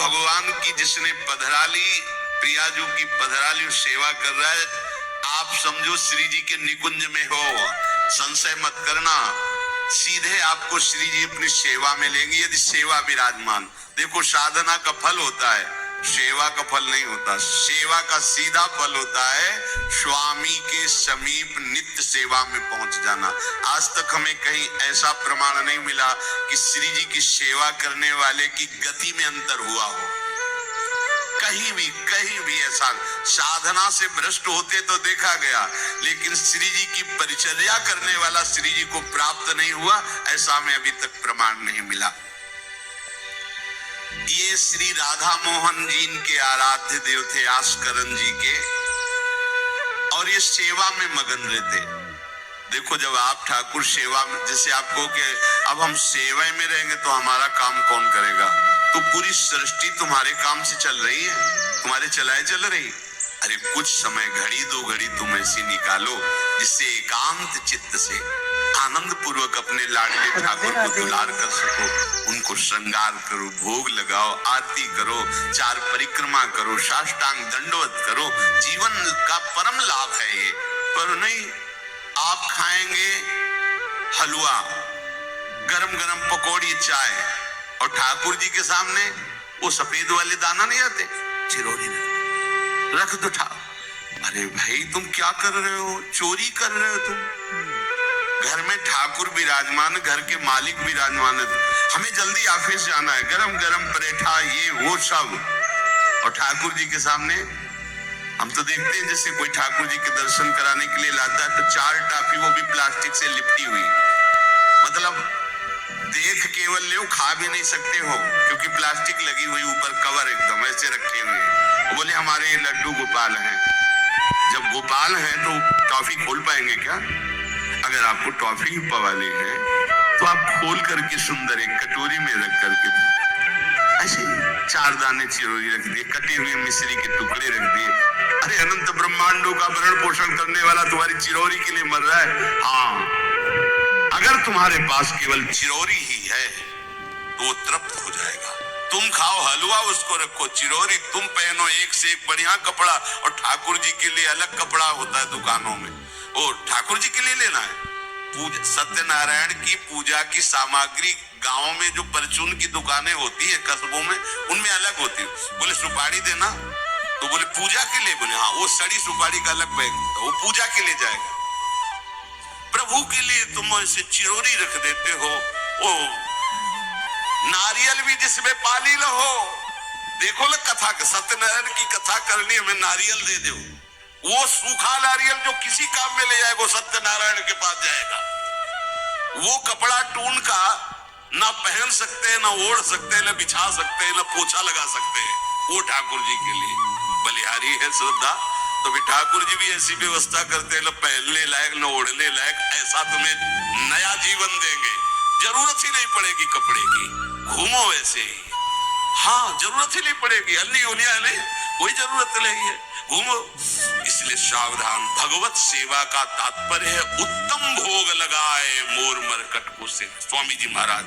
भगवान की जिसने पधराली, प्रियाजू की पधराली सेवा कर रहा है, आप समझो श्री जी के निकुंज में हो, संशय मत करना, सीधे आपको श्री जी अपनी सेवा में लेंगे यदि सेवा विराजमान। देखो साधना का फल होता है, सेवा का फल नहीं होता। सेवा का सीधा फल होता है स्वामी के समीप नित्य सेवा में पहुंच जाना। आज तक हमें कहीं ऐसा प्रमाण नहीं मिला कि श्री जी की सेवा करने वाले की गति में अंतर हुआ हो। कहीं भी ऐसा साधना से भ्रष्ट होते तो देखा गया, लेकिन श्री जी की परिचर्या करने वाला श्री जी को प्राप्त नहीं हुआ, ऐसा हमें अभी तक प्रमाण नहीं मिला। ये श्री राधा मोहन जी इनके आराध्य देव थे, आस्करन जी के, और ये सेवा में मगन रहते। देखो जब आप ठाकुर सेवा में, जैसे आपको कि अब हम सेवा में रहेंगे तो हमारा काम कौन करेगा, तो पूरी सृष्टि तुम्हारे काम से चल रही है, तुम्हारे चलाए चल रही। अरे कुछ समय घड़ी दो घड़ी तुम ऐसी निकालो जिससे एकांत चित्त से आनंद पूर्वक अपने लाडले ठाकुर को दुलार कर सको, उनको श्रृंगार करो, भोग लगाओ, आरती करो, चार परिक्रमा करो, साष्टांग दंडवत करो। जीवन का परम लाभ है ये। पर नहीं, आप खाएंगे हलवा, गरम गरम पकौड़ी, चाय, और ठाकुर जी के सामने वो सफेद वाले दाना नहीं आते, चिरौरी रख दो ठाकुर। अरे भाई तुम क्या कर रहे हो, चोरी कर रहे हो तुम। घर में ठाकुर विराजमान, घर के मालिक विराजमान है, हमें जल्दी ऑफिस जाना है, गरम गरम परेठा ये वो सब, और ठाकुर जी के सामने हम तो देखते हैं जैसे कोई ठाकुर जी के दर्शन कराने के लिए लाता है तो चार टाफी, वो भी प्लास्टिक से लिपटी हुई, मतलब देख केवल ले, खा भी नहीं सकते हो क्योंकि प्लास्टिक लगी हुई, ऊपर कवर एकदम ऐसे रखे हुए हैं। बोले हमारे लड्डू गोपाल हैं। जब गोपाल हैं तो टॉफी खोल पाएंगे क्या? अगर आपको टॉफी पवानी है तो आप खोल करके सुंदर एक कटोरी में रख करके ऐसे चार दाने चिरौरी रख दिए, कटे हुए मिश्री के टुकड़े रख दिए। अरे अनंत ब्रह्मांडों का भरण पोषण करने वाला तुम्हारी चिरौरी के लिए मर रहा है। हाँ, अगर तुम्हारे पास केवल चिरौरी ही है तो वो तृप्त हो जाएगा। तुम खाओ हलवा, उसको रखो चिरौरी, तुम पहनो एक से एक बढ़िया कपड़ा, और ठाकुर जी के लिए अलग कपड़ा होता है दुकानों में, वो ठाकुर जी के लिए लेना है। पूजा, सत्यनारायण की पूजा की सामग्री गांव में जो परचून की दुकानें होती है कस्बों में, उनमें अलग होती है। बोले सुपारी देना, तो बोले पूजा के लिए, बोले हाँ, वो सड़ी सुपारी का अलग बैग, वो पूजा के लिए जाएगा। प्रभु के लिए तुम ऐसे चिरौरी रख देते हो। ओ नारियल भी जिसमें पाली लो, देखो ना कथा, सत्यनारायण की कथा करनी, हमें नारियल दे दो। वो सूखा नारियल जो किसी काम में ले जाएगा, सत्यनारायण के पास जाएगा। वो कपड़ा टून का ना पहन सकते हैं, ना ओढ़ सकते हैं, ना बिछा सकते हैं, ना पोछा लगा सकते हैं, वो ठाकुर जी के लिए बलिहारी है श्रद्धा। तो भी ठाकुर जी भी ऐसी व्यवस्था करते हैं, न पहनने लायक न ओढ़ने लायक, ऐसा तुम्हें नया जीवन देंगे, जरूरत ही नहीं पड़ेगी कपड़े की, घूमो वैसे ही। हाँ, जरूरत ही नहीं पड़ेगी, अन्नी उलिया नहीं, कोई जरूरत नहीं है, घूमो। इसलिए सावधान। भगवत सेवा का तात्पर्य है उत्तम भोग लगाए मोर मरकट को से। स्वामी जी महाराज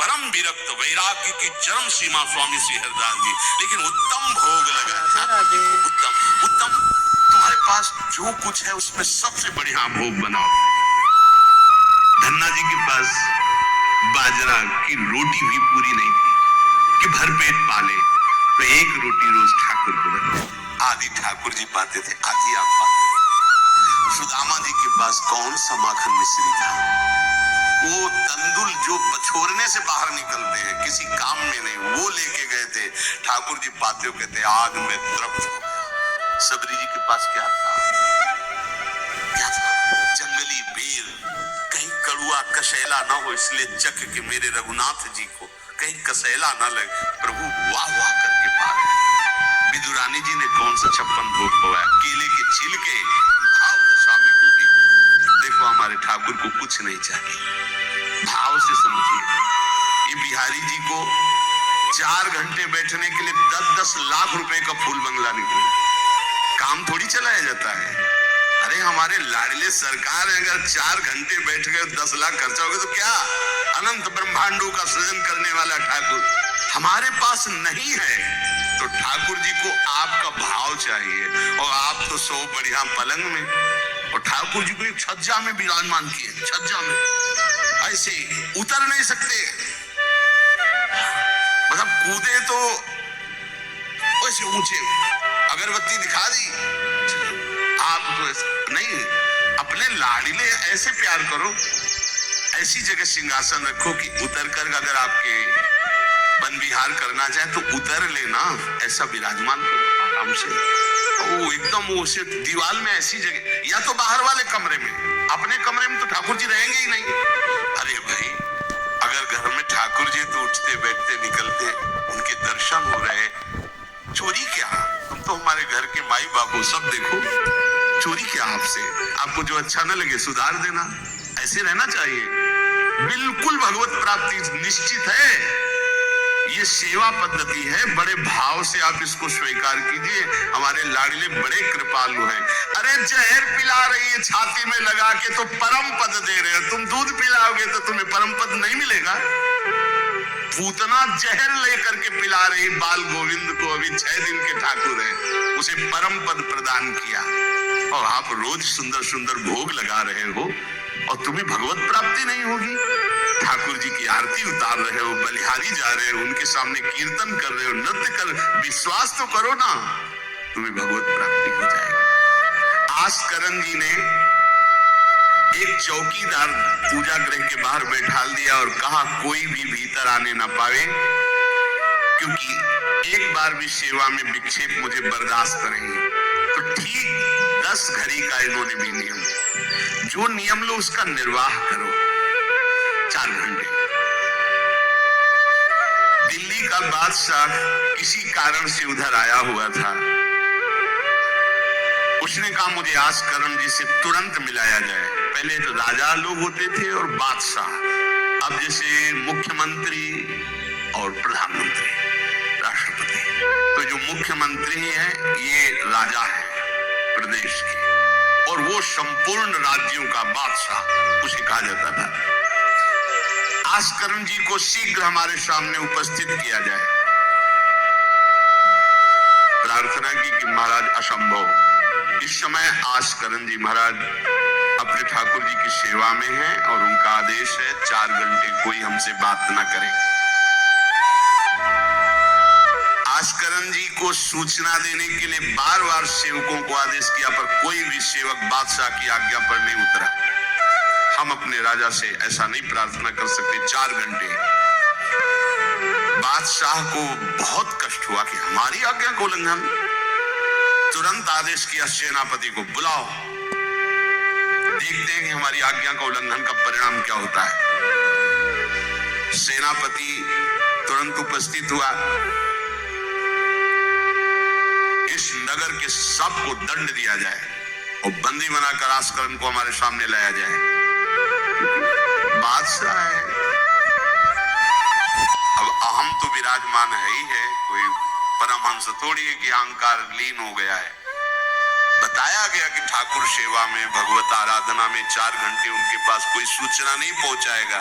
परम विरक्त, वैराग्य की चरम सीमा स्वामी श्री हरदास जी, लेकिन उत्तम भोग लगा, उत्तम। तुम्हारे पास जो कुछ है उसमें सबसे बढ़िया भोग बनाओ। धन्ना जी के पास बाजरा की रोटी भी पूरी नहीं थी कि भर पेट पाले, तो एक रोटी रोज ठाकुर को बनाओ। आधी ठाकुर जी पाते थे, आधी आप पाते थे। सुदामा जी के पास कौन सा माखन मिश्री था, वो तंदुल जो बछोरने से बाहर निकलते हैं, किसी काम में नहीं, वो लेके गए थे। ठाकुर जी पाते हो कहते आग में तृप्त हो गया। सबरी जी के पास क्या था? जंगली बेर, कहीं कड़ुआ कसेला ना हो, इसलिए चख के मेरे रघुनाथ जी को कहीं कसेला ना लगे। प्रभु वाह वाह करके पा गए। विदुरानी जी ने कौन सा 56 भोग पवाया, केले के छिलके भाव दशा में डूबी। देखो हमारे ठाकुर को कुछ नहीं चाहिए, भाव से समझिए। ये बिहारी जी को 4 घंटे बैठने के लिए 10-10 लाख रुपए का फूल बंगला निकले, काम थोड़ी चलाया जाता है। अरे हमारे लाडले सरकार है, अगर 4 घंटे बैठ गए 10 लाख खर्चा हो गया तो क्या? अनंत ब्रह्मांडों का सृजन करने वाला ठाकुर हमारे पास नहीं है तो ठाकुर जी को आपका भाव चाहिए। और आप तो सो बढ़िया पलंग में, और ठाकुर जी को एक छज्जा में विराजमान किए, छज्जा में ऐसे उतर नहीं सकते, मतलब कूदे तो वैसे ऊंचे, अगरबत्ती दिखा दी, आप तो नहीं, अपने लाडले ऐसे प्यार करो, ऐसी जगह सिंहासन रखो कि उतर कर अगर आपके वन विहार करना चाहे तो उतर लेना, ऐसा विराजमान करो आराम से। वो एकदम वो से दीवार में ऐसी जगह, या तो बाहर वाले कमरे में, अपने कमरे में तो ठाकुर जी रहेंगे ही नहीं। अरे भाई, अगर घर में ठाकुर जी तो उठते बैठते निकलते, उनके दर्शन हो रहे, चोरी क्या? तुम तो हमारे घर के माई बाबू, सब देखो, चोरी क्या आपसे? आपको जो अच्छा न लगे सुधार देना, ऐसे रहना चाहिए। बिल्कुल भगवत प्राप्ति निश्चित है, ये सेवा पद्धति है, बड़े भाव से आप इसको स्वीकार कीजिए। हमारे लाडले बड़े कृपालु हैं। अरे जहर पिला रही है छाती में लगा के तो परम पद दे रहे हैं, तुम दूध पिलाओगे तो तुम्हें परम पद नहीं मिलेगा। पूतना जहर लेकर के पिला रही बाल गोविंद को, अभी 6 दिन के ठाकुर है, उसे परम पद प्रदान किया, और आप रोज सुंदर सुंदर भोग लगा रहे हो और तुम्हें भगवत प्राप्ति नहीं होगी। ठाकुर जी की आरती उतार रहे हो, बलिहारी जा रहे हो, उनके सामने कीर्तन कर रहे हो, नृत्य कर, विश्वास तो करो ना, तुम्हें भगवत प्राप्ति हो जाएगी। आस्करन जी ने एक चौकीदार पूजा गृह के बाहर बैठा दिया और कहा कोई भी भीतर आने ना पावे, क्योंकि एक बार भी सेवा में विक्षेप मुझे बर्दाश्त नहीं। तो ठीक 10 घड़ी का इन्होंने भी नियम, जो नियम लो उसका निर्वाह करो। 4 घंटे। दिल्ली का बादशाह किसी कारण से उधर आया हुआ था, उसने कहा मुझे आस्करण जी से तुरंत मिलाया जाए। पहले तो राजा लोग होते थे और बादशाह, अब जैसे मुख्यमंत्री और प्रधानमंत्री, राष्ट्रपति। तो जो मुख्यमंत्री है ये राजा है प्रदेश के, और वो संपूर्ण राज्यों का बादशाह उसे कहा जाता था। आस्करण जी को शीघ्र हमारे सामने उपस्थित किया जाए। प्रार्थना की कि महाराज असंभव, इस समय आस्करण जी महाराज अपने ठाकुर जी की सेवा में हैं और उनका आदेश है 4 घंटे कोई हमसे बात ना करे। आस्करण जी को सूचना देने के लिए बार बार सेवकों को आदेश किया, पर कोई भी सेवक बादशाह की आज्ञा पर नहीं उतरा। हम अपने राजा से ऐसा नहीं प्रार्थना कर सकते। 4 घंटे बादशाह को बहुत कष्ट हुआ कि हमारी आज्ञा का उल्लंघन। तुरंत आदेश किया सेनापति को बुलाओ, देखते हैं कि हमारी आज्ञा का उल्लंघन का परिणाम क्या होता है। सेनापति तुरंत उपस्थित हुआ। इस नगर के सबको दंड दिया जाए और बंदी बनाकर आस्करण को हमारे सामने लाया जाए। बादशाह है, अब अहम तो विराजमान है ही है, कोई परमहंस थोड़ी है कि अहंकार लीन हो गया है। बताया गया कि ठाकुर सेवा में, भगवत आराधना में 4 घंटे उनके पास कोई सूचना नहीं पहुंचाएगा।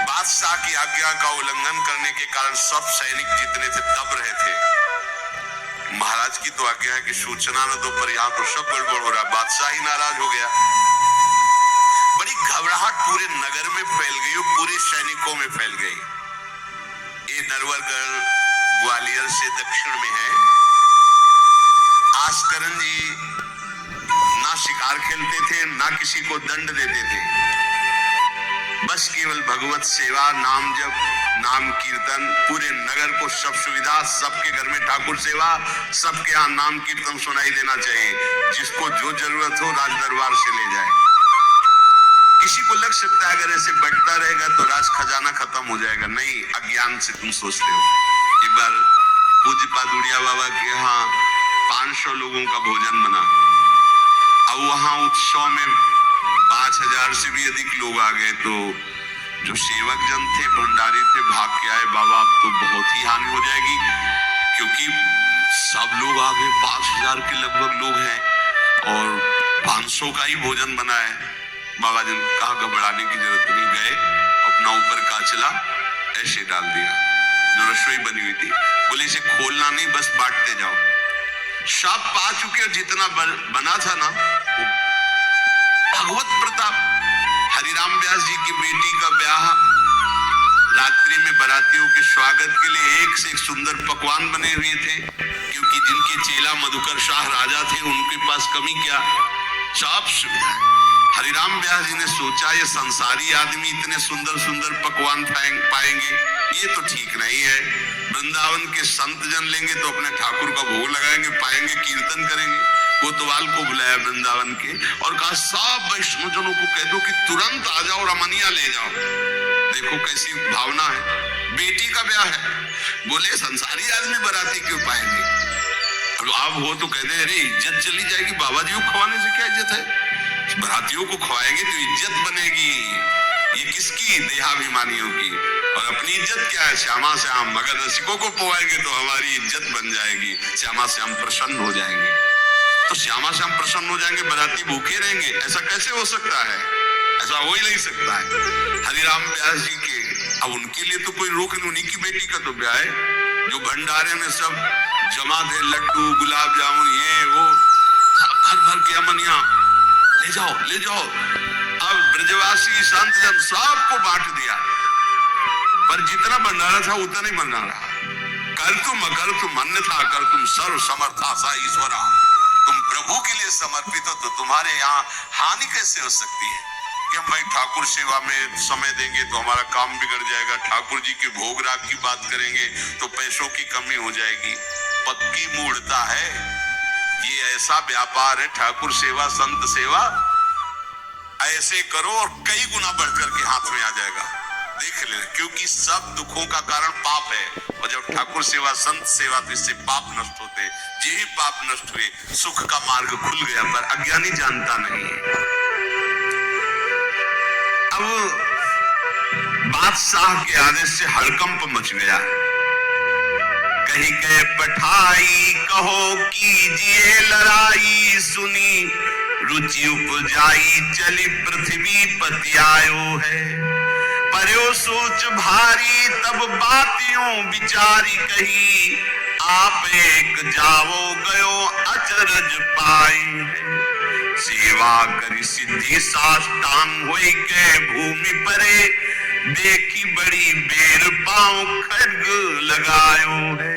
बादशाह की आज्ञा का उल्लंघन करने के कारण सब सैनिक जितने थे दब रहे थे। महाराज की तो आज्ञा है कि सूचना न दो, पर यहाँ तो सब गड़बड़ हो रहा है। बादशाह ही नाराज हो गया। बड़ी घबराहट पूरे नगर में फैल गई और पूरे सैनिकों में फैल गई। ये नरवरगढ़ ग्वालियर से दक्षिण में है। आस्करण जी ना शिकार खेलते थे, ना किसी को दंड देते थे, बस केवल भगवत सेवा, नाम जप, नाम कीर्तन, पूरे नगर को सब सुविधा, सबके घर में ठाकुर सेवा, सबके यहाँ नाम कीर्तन सुनाई देना चाहिए। जिसको जो जरूरत हो राज दरबार से ले जाए। किसी को लग सकता है अगर ऐसे बढ़ता रहेगा तो राज खजाना खत्म हो जाएगा। नहीं, अज्ञान से तुम सोचते हो। एक बार पूज्य पादुड़िया बाबा के यहाँ 500 लोगों का भोजन बना। अब वहां उत्सव में 5000 से भी अधिक लोग आ गए, तो जो सेवक जन थे, भंडारी थे, भाग के आए, बाबा अब तो बहुत ही हानि हो जाएगी, क्योंकि सब लोग आ गए, 5000 के लगभग लोग हैं और 500 का ही भोजन बना है। बाबा जी ने कहा घबराने की जरूरत नहीं, गए अपना अपना ऊपर काचला ऐसे डाल दिया, जो रसोई बनी हुई थी। बोले इसे खोलना नहीं, बस बांटते जाओ। शाप पा चुके और जितना बना था ना, भगवत प्रताप। हरिराम व्यास जी की बेटी का ब्याह, रात्रि में बारातियों के स्वागत के लिए एक से एक सुंदर पकवान बने हुए थे, क्योंकि जिनके चेला मधुकर शाह राजा थे उनके पास कमी क्या, सब सुविधा। हरिराम व्यास जी ने सोचा ये संसारी आदमी इतने सुंदर सुंदर पकवान पाएंगे, ये तो ठीक नहीं है। वृंदावन के संत जन लेंगे तो अपने ठाकुर का भोग लगाएंगे, पाएंगे, कीर्तन करेंगे। कोतवाल को बुलाया वृंदावन के और कहा सब वैष्णव जनों को कह दो कि तुरंत आ जाओ, रमनिया ले जाओ। देखो कैसी भावना है, बेटी का ब्याह है। बोले संसारी आदमी बाराती क्यों पाएंगे, अब आप हो तो कह दे अरे इज्जत चली जाएगी, बाबा जी को खवाने से क्या इज्जत है, बारातियों को खवाएंगे तो इज्जत बनेगी। ये किसकी, देहाभिमानियों की। और अपनी इज्जत क्या है, श्यामा श्याम, मगर रसिकों को पवाएंगे तो हमारी इज्जत बन जाएगी, श्यामा श्याम प्रसन्न हो जाएंगे। तो श्यामा श्याम प्रसन्न हो जाएंगे, बाराती भूखे रहेंगे, ऐसा कैसे हो सकता है, ऐसा हो ही नहीं सकता है। हरिराम व्यास जी के, अब उनके लिए तो कोई रोक नहीं, उन्हीं की बेटी का तो ब्याह है, जो भंडारे में सब जमा थे, लड्डू गुलाब जामुन ये वो भर भर के अमनिया, ले जाओ ले जाओ। अब ब्रजवासी संत जन सबको बांट दिया, पर जितना भंडारा था उतना नहीं भंडारा। कर तुम अन्यथा कर तुम सर्व समर्था सा ईश्वरा, तुम प्रभु के लिए समर्पित हो तो तुम्हारे यहाँ हानि कैसे हो सकती है कि हम भाई ठाकुर सेवा में समय देंगे तो हमारा काम बिगड़ जाएगा, ठाकुर जी के भोग राग की बात करेंगे तो पैसों की कमी हो जाएगी। पक्की मूढ़ता है, ये ऐसा व्यापार है ठाकुर सेवा संत सेवा, ऐसे करो और कई गुना बढ़ करके हाथ में आ जाएगा, देख लेना। क्योंकि सब दुखों का कारण पाप है, और जब ठाकुर सेवा संत सेवा तो इससे पाप नष्ट होते, यही पाप नष्ट हुए, सुख का मार्ग खुल गया, पर अज्ञानी जानता नहीं है। अब बादशाह के आदेश से हड़कंप मच गया, कहीं के पठाई कहो कीजिए लड़ाई, सुनी रुचि उपजाई चली पृथ्वी पति आयो है। पर्यो सोच भारी तब बातियों विचारी कही, आप एक जावो गयो अचरज पाई है। सेवा करी सिद्धि साष्टांग होई के भूमि परे, देखी बड़ी बेर पांव खड्ग लगायो है।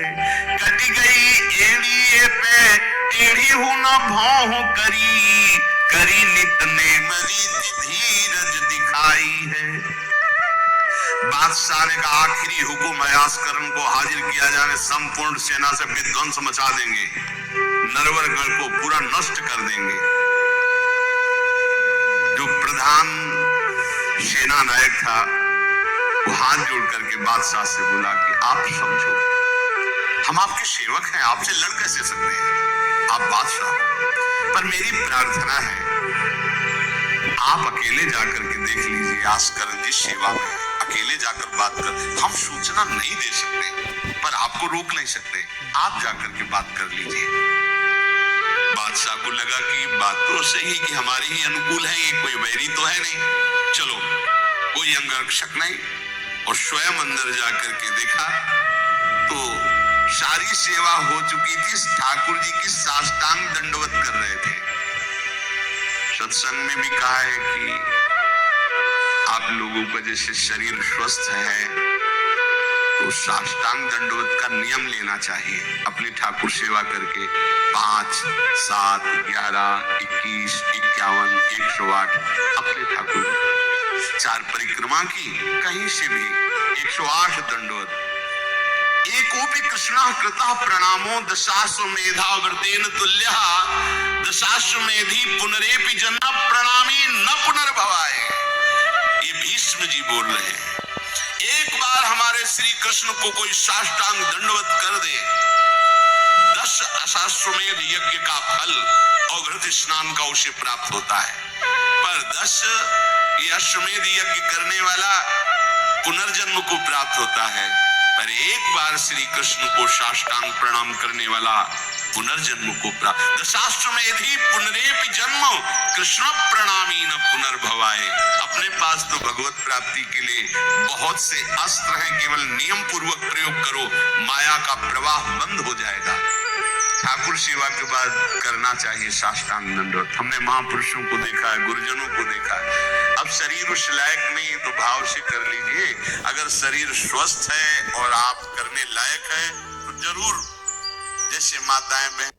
कटी गई एड़ी पे टेढ़ी हूं न भौं करी, करी नित ने मरी धीरज दिखाई है। बादशाह ने का आखिरी हुक्म है, आस्करण को हाजिर किया जाए, संपूर्ण सेना से विध्वंस मचा देंगे, नरवरगढ़ को पूरा नष्ट कर देंगे। जो प्रधान सेना नायक था वो हाथ जोड़ करके बादशाह से बोला कि आप समझो, हम आपके सेवक हैं, आपसे लड़ कैसे सकते हैं, आप बादशाह, पर मेरी प्रार्थना है आप अकेले जाकर के देख लीजिए, आस्करण जी सेवा में अकेले जाकर बात कर, हम सूचना नहीं दे सकते पर आपको रोक नहीं सकते, आप जाकर के बात कर लीजिए। बादशाह को लगा कि बात तो सही है कि हमारे ही अनुकूल है, ये कोई वैरी तो है नहीं, चलो कोई अंगरक्षक नहीं, और स्वयं अंदर जाकर के देखा तो सारी सेवा हो चुकी थी, ठाकुर जी की साष्टांग दंडवत कर रहे थे। सत्संग में भी कहा है कि आप लोगों का जैसे शरीर स्वस्थ है तो साष्टांग दंडवत का नियम लेना चाहिए, अपनी ठाकुर सेवा करके 5, 7, 11, 21, 51, 108 अपने ठाकुर 4 परिक्रमा की, कहीं से भी 108 दंडवत। एकोपि कृष्णः कृतः प्रणामो दशाश्वमेधा व्रतेन तुल्यः, दशाश्वमेधी पुनरेपि जन्म प्रणामी न पुनर्भवाय। ये भीष्म जी बोल रहे हैं, एक बार हमारे श्री कृष्ण को कोई साष्टांग दंडवत कर दे, 10 अश्वमेध यज्ञ का फल और घृत स्नान का उसे प्राप्त होता है, पर 10 ये अश्वमेध यज्ञ करने वाला पुनर्जन्म को प्राप्त होता है, पर एक बार श्री कृष्ण को साष्टांग प्रणाम करने वाला पुनर्जन्म को प्राप्त। दशाश्वमेधी पुनरेपि जन्म कृष्ण प्रणामी न पुनर्भवाय। अपने पास पास तो भगवत प्राप्ति के लिए बहुत से अस्त्र हैं, केवल नियम पूर्वक प्रयोग करो, माया का प्रवाह बंद हो जाएगा। ठाकुर सेवा के बाद करना चाहिए साष्टांग दंडवत। हमने महापुरुषों को देखा है, गुरुजनों को देखा है। अब शरीर उस लायक नहीं तो भाव से कर लीजिए। अगर शरीर स्वस्थ है और आप करने लायक है तो जरूर, जैसे माताएं बहन